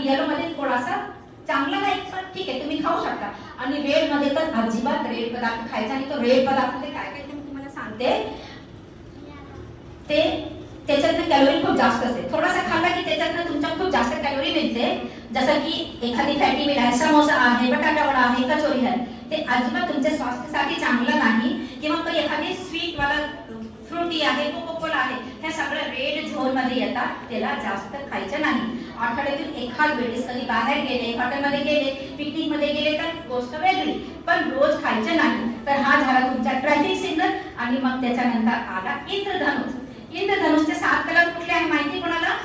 Yellow मध्ये थोडासा चांगला नाही पण ठीक आहे तुम्ही खाऊ शकता. आणि रेड मध्ये तर अजिबात रेड पदार्थ खायचा नाही. तो रेड पदार्थ मध्ये काय काय ते मी तुम्हाला सांगते. ते त्याच्यातनं कॅलोरी खूप जास्त असते. थोडासा खाल्ला की त्याच्यातनं तुमच्या खूप जास्त कॅलोरी मिळते. जसं की एखादी फॅटी मीठ आहे, समोसा आहे, बटाटा वडा आहे, कचोरी आहे, ते अजिबात तुमच्या स्वास्थ्यासाठी चांगलं नाही. किंवा काही एखादी स्वीट वाला फ्रुटी आहे, कोको कोला आहे, हे सगळं रेड झोन मध्ये येतात. त्याला जास्त खायचं नाही. आठवड्यातून एखाद वेळेस कधी बाहेर गेले, हॉटेलमध्ये गेले, पिकनिक मध्ये गेले तर गोष्ट वेगळी, पण रोज खायचं नाही. तर हा झाला तुमचा ट्रॅफिक सिग्नल. आणि मग त्याच्यानंतर आला इंद्रधनुष. इंद्रधनुषचे 7 कलर कुठले आहे माहिती कोणाला?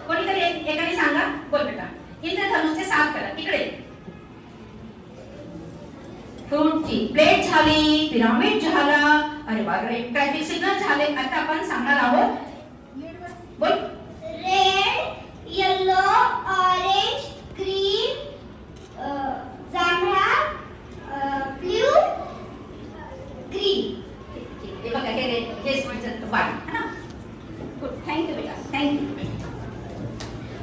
कोणीतरी एकाने सांगा. बोल बेटा. इंद्रधनुषचे 7 कलर इकडे. फ्रूटची प्लेट झाली, पिरामिड झाला, अरे बापरे, ट्रॅफिक सिग्नल झाले. आता आपण सांगणार आहोत. बोल. रेड, येलो, ऑरेंज, ग्रीन, जांभळा, ब्लू, ग्रीन. हे बघा हे स्वीटचं वाट है ना. गुड, थँक्यू बेटा, थँक्यू.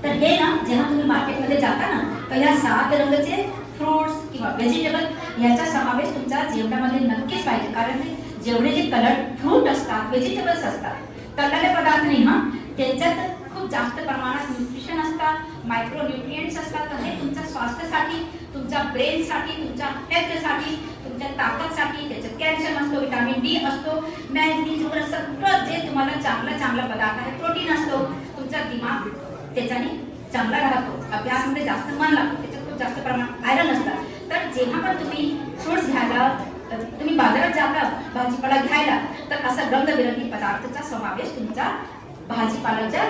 तर हे ना जेव्हा तुम्ही मार्केटमध्ये जाता ना तर ह्या 7 रंगाचे फ्रुट्स किंवा व्हेजिटेबल याचा समावेश तुमच्या जेवणामध्ये नक्कीच पाहिजे. कारण जेवढे जे कलर फ्रूट असतात, व्हेजिटेबल्स असतात, तळलेले पदार्थ नाही हा, त्यांच्यात खूप जास्त प्रमाणात न्यूट्रिशन असतात, मायक्रो न्यूट्रिएंट्स असतात. तर हे तुमच्या स्वास्थ्यासाठी, तुमच्या ब्रेनसाठी, तुमच्या हेल्थसाठी, तुमच्या ताकदसाठी, त्याच्यात कॅल्शियम असतो, व्हिटॅमिन डी असतो, मॅग्नीज वगैरे सगळं जे तुम्हाला चांगला पदार्थ आहे, प्रोटीन असतो. तुमचा दिमाग त्याच्याने चांगला राहतो, अभ्यासामध्ये जास्त मन लागतो, त्याच्यात खूप जास्त प्रमाणात आयरन असतात. तर जेव्हा पण तुम्ही फ्रुट्स घ्यायला, तुम्ही बाजारात जाता भाजीपाला घ्यायला, तर असा रंगबिरंगी पदार्थाचा समावेश तुमच्या भाजीपाल्याच्या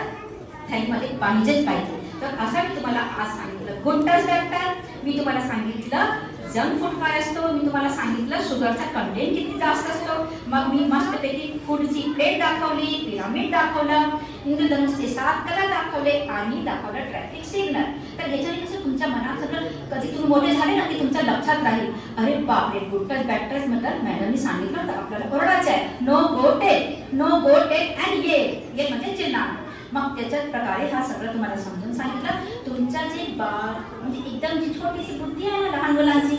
थैलीमध्ये पाहिजेच पाहिजे. तर असं मी तुम्हाला आज सांगितलं गुड टच बॅड टच, मी तुम्हाला सांगितलं जंक फूड काय असतो, मी तुम्हाला सांगितलं शुगरचा कंटेंट किती जास्त असतो. मग मी मस्तपैकी फूडची प्लेट दाखवली, पिरामिड दाखवलं, इंद्रधनुषचे 7 कलर दाखवले आणि दाखवलं ट्रॅफिक सिग्नल. तर ह्याच्याने कसं तुमच्या मनात सगळं, कधी तुम्ही मोठे झाले ना की तुमच्या लक्षात राहील, अरे बापरे गुड टच बॅड टच मतलब मॅडमनी सांगितलं होतं आपल्याला ओरडायचं आहे, नो गो टेक अँड ये म्हणजे चिन्ह. मग त्याच्याच प्रकारे हा सगळं तुम्हाला समजून सांगितलं. तुमच्या जे म्हणजे एकदम जी छोटीशी बुद्धी आहे ना लहान मुलांची,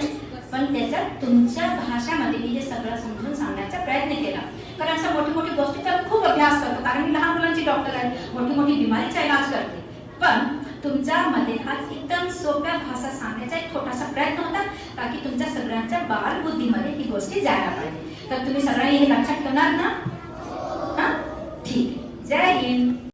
पण त्याच्यात तुमच्या भाषामध्ये मी हे सगळं समजून सांगण्याचा प्रयत्न केला. कारण असं मोठी गोष्टीचा खूप अभ्यास करतो, कारण मी लहान मुलांची डॉक्टर आहे, मोठी बिमारीचा इलाज करते. पण तुमच्यामध्ये हा एकदम सोप्या भाषा सांगण्याचा एक छोटासा प्रयत्न होता, ताकी तुमच्या सगळ्यांच्या बालबुद्धीमध्ये ही गोष्टी जायला पाहिजे. तर तुम्ही सगळ्यांनी हे लक्षात ठेवणार ना? हा ठीक. जय हिंद.